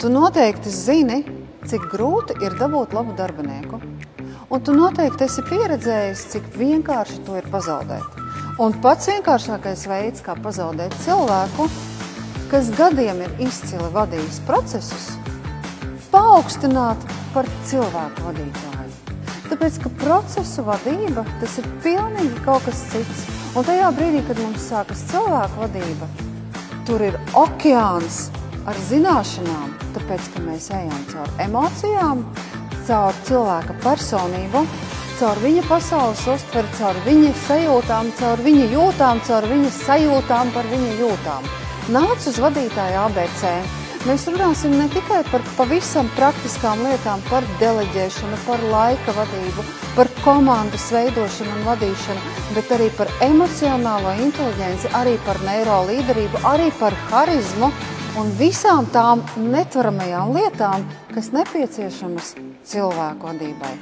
Tu noteikti zini, cik grūti ir dabūt labu darbinieku. Un tu noteikti esi pieredzējis, cik vienkārši to ir pazaudēt. Un pats vienkāršākais veids, kā pazaudēt cilvēku, kas gadiem ir izcili vadījis procesus, paaugstināt par cilvēku vadītāju. Tāpēc, ka procesu vadība, tas ir pilnīgi kaut kas cits. Un tajā brīdī, kad mums sākas cilvēku vadība, tur ir okeāns ar zināšanām, tāpēc, ka mēs ejam caur emocijām, caur cilvēka personību, caur viņa pasaules uztveri, caur viņa sajūtām, caur viņa jūtām, caur viņa sajūtām par viņa jūtām. Nāc uz vadītāja ABC. Mēs runāsim ne tikai par pavisam praktiskām lietām, par deleģēšanu, par laika vadību, par komandas veidošanu un vadīšanu, bet arī par emocionālo inteliģenci, arī par neirolīderību, arī par harizmu un visām tām netvaramajām lietām, kas nepieciešamas cilvēku vadībai.